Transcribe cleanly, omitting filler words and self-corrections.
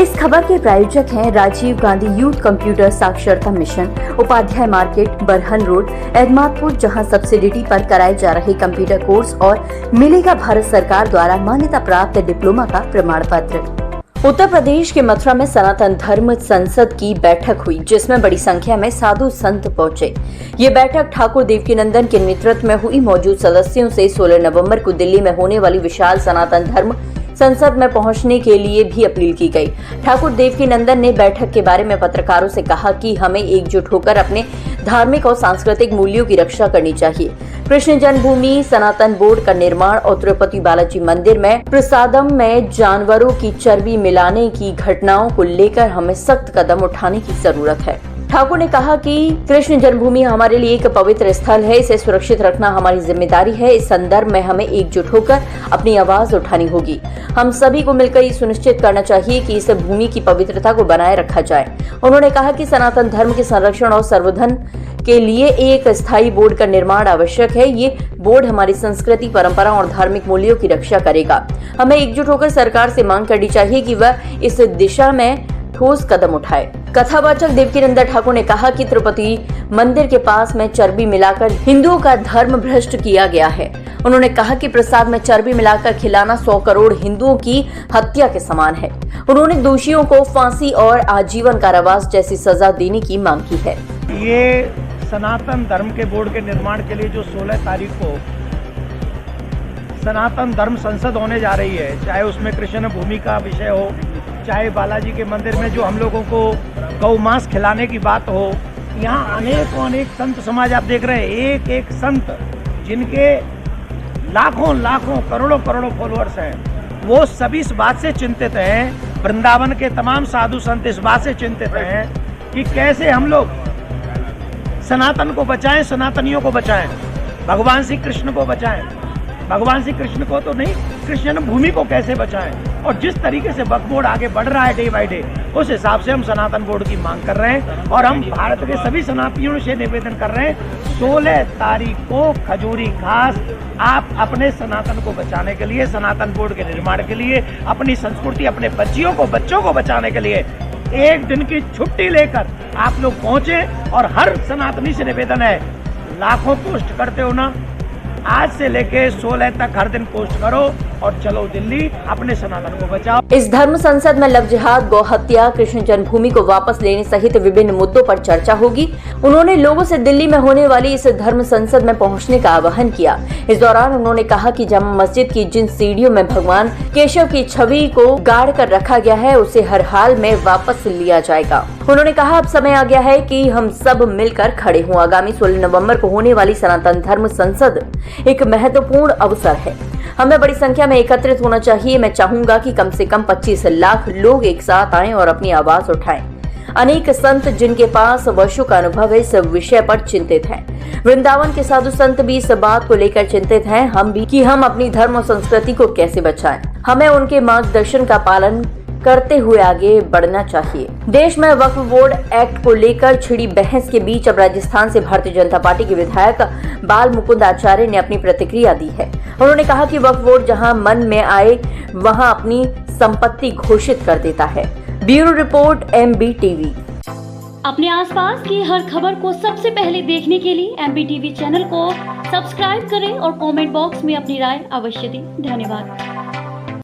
इस खबर के प्रायोजक हैं राजीव गांधी यूथ कंप्यूटर साक्षरता mission, Upadhyay market, Barhan road, Edmatpur, जहां सब्सिडिटी पर कराए जा रहे कंप्यूटर कोर्स और मिलेगा भारत सरकार द्वारा मान्यता प्राप्त डिप्लोमा का प्रमाण पत्र। उत्तर प्रदेश के मथुरा में सनातन धर्म संसद की बैठक हुई, जिसमें बड़ी संख्या में साधु संत पहुंचे। ये बैठक ठाकुर देवकीनंदन के नेतृत्व में हुई। मौजूद सदस्यों से 16 नवंबर को दिल्ली में होने वाली विशाल सनातन धर्म संसद में पहुंचने के लिए भी अपील की गई। ठाकुर देवकीनंदन ने बैठक के बारे में पत्रकारों से कहा कि हमें एकजुट होकर अपने धार्मिक और सांस्कृतिक मूल्यों की रक्षा करनी चाहिए। कृष्ण जन्मभूमि सनातन बोर्ड का निर्माण और तिरुपति बालाजी मंदिर में प्रसादम में जानवरों की चर्बी मिलाने की घटनाओं को लेकर हमें सख्त कदम उठाने की जरूरत है। ठाकुर ने कहा कि कृष्ण जन्मभूमि हमारे लिए एक पवित्र स्थल है, इसे सुरक्षित रखना हमारी जिम्मेदारी है। इस संदर्भ में हमें एकजुट होकर अपनी आवाज उठानी होगी। हम सभी को मिलकर ये सुनिश्चित करना चाहिए कि इस भूमि की पवित्रता को बनाए रखा जाए। उन्होंने कहा कि सनातन धर्म के संरक्षण और संवर्धन के लिए एक स्थायी बोर्ड का निर्माण आवश्यक है। ये बोर्ड हमारी संस्कृति, परंपरा और धार्मिक मूल्यों की रक्षा करेगा। हमें एकजुट होकर सरकार से मांग करनी चाहिए कि वह इस दिशा में ठोस कदम उठाए। कथावाचक देवकीनंदन ठाकुर ने कहा कि तिरुपति मंदिर के पास में चर्बी मिलाकर हिंदुओं का धर्म भ्रष्ट किया गया है। उन्होंने कहा कि प्रसाद में चर्बी मिलाकर खिलाना 100 करोड़ हिंदुओं की हत्या के समान है। उन्होंने दोषियों को फांसी और आजीवन कारावास जैसी सजा देने की मांग की है। ये सनातन धर्म के बोर्ड के निर्माण के लिए जो 16 तारीख को सनातन धर्म संसद होने जा रही है, चाहे उसमें कृष्ण भूमि का विषय हो, चाहे बालाजी के मंदिर में जो हम लोगों को गौ मांस खिलाने की बात हो, यहाँ अनेक संत समाज आप देख रहे हैं, एक संत जिनके लाखों करोड़ों फॉलोअर्स हैं, वो सभी इस बात से चिंतित हैं। वृंदावन के तमाम साधु संत इस बात से चिंतित हैं कि कैसे हम लोग सनातन को बचाएं, सनातनियों को बचाएं, भगवान श्री कृष्ण को बचाएं। भगवान श्री कृष्ण को तो नहीं, कृष्ण भूमि को कैसे बचाएं। और जिस तरीके से वक्फ बोर्ड आगे बढ़ रहा है डे बाय डे, उस हिसाब से हम सनातन बोर्ड की मांग कर रहे हैं और हम भारत के सभी सनातनियों से निवेदन कर रहे हैं, 16 तारीख को खजूरी खास आप अपने सनातन को बचाने के लिए, सनातन बोर्ड के निर्माण के लिए, अपनी संस्कृति, अपने बच्चों को बचाने के लिए एक दिन की छुट्टी लेकर आप लोग पहुंचे। और हर सनातनी से निवेदन है, लाखों पोस्ट करते हो ना, आज से लेके 16 तक हर दिन पोस्ट करो और चलो दिल्ली, अपने सनातन को बचाओ। इस धर्म संसद में लव जिहाद, गौ हत्या, कृष्ण जन्मभूमि को वापस लेने सहित विभिन्न मुद्दों पर चर्चा होगी। उन्होंने लोगों से दिल्ली में होने वाली इस धर्म संसद में पहुंचने का आह्वान किया। इस दौरान उन्होंने कहा कि जामा मस्जिद की जिन सीढ़ियों में भगवान केशव की छवि को गाड़ कर रखा गया है, उसे हर हाल में वापस लिया जाएगा। उन्होंने कहा अब समय आ गया है कि हम सब मिलकर खड़े हों। आगामी 16 नवंबर को होने वाली सनातन धर्म संसद एक महत्वपूर्ण अवसर है। हमें बड़ी संख्या में एकत्रित होना चाहिए। मैं चाहूंगा कि कम से कम 25 लाख लोग एक साथ आएं और अपनी आवाज उठाएं। अनेक संत जिनके पास वर्षों का अनुभव है, इस विषय पर चिंतित हैं। वृंदावन के साधु संत भी इस बात को लेकर चिंतित हैं, हम भी, कि हम अपनी धर्म और संस्कृति को कैसे बचाएं। हमें उनके मार्गदर्शन का पालन करते हुए आगे बढ़ना चाहिए। देश में वक्फ बोर्ड एक्ट को लेकर छिड़ी बहस के बीच अब राजस्थान से भारतीय जनता पार्टी के विधायक बाल मुकुंद आचार्य ने अपनी प्रतिक्रिया दी है। उन्होंने कहा कि वक्फ बोर्ड जहां मन में आए वहां अपनी संपत्ति घोषित कर देता है। Bureau report, MBTV। अपने आसपास की हर खबर को सबसे पहले देखने के लिए MBTV चैनल को सब्सक्राइब करें और कमेंट बॉक्स में अपनी राय अवश्य दें। धन्यवाद।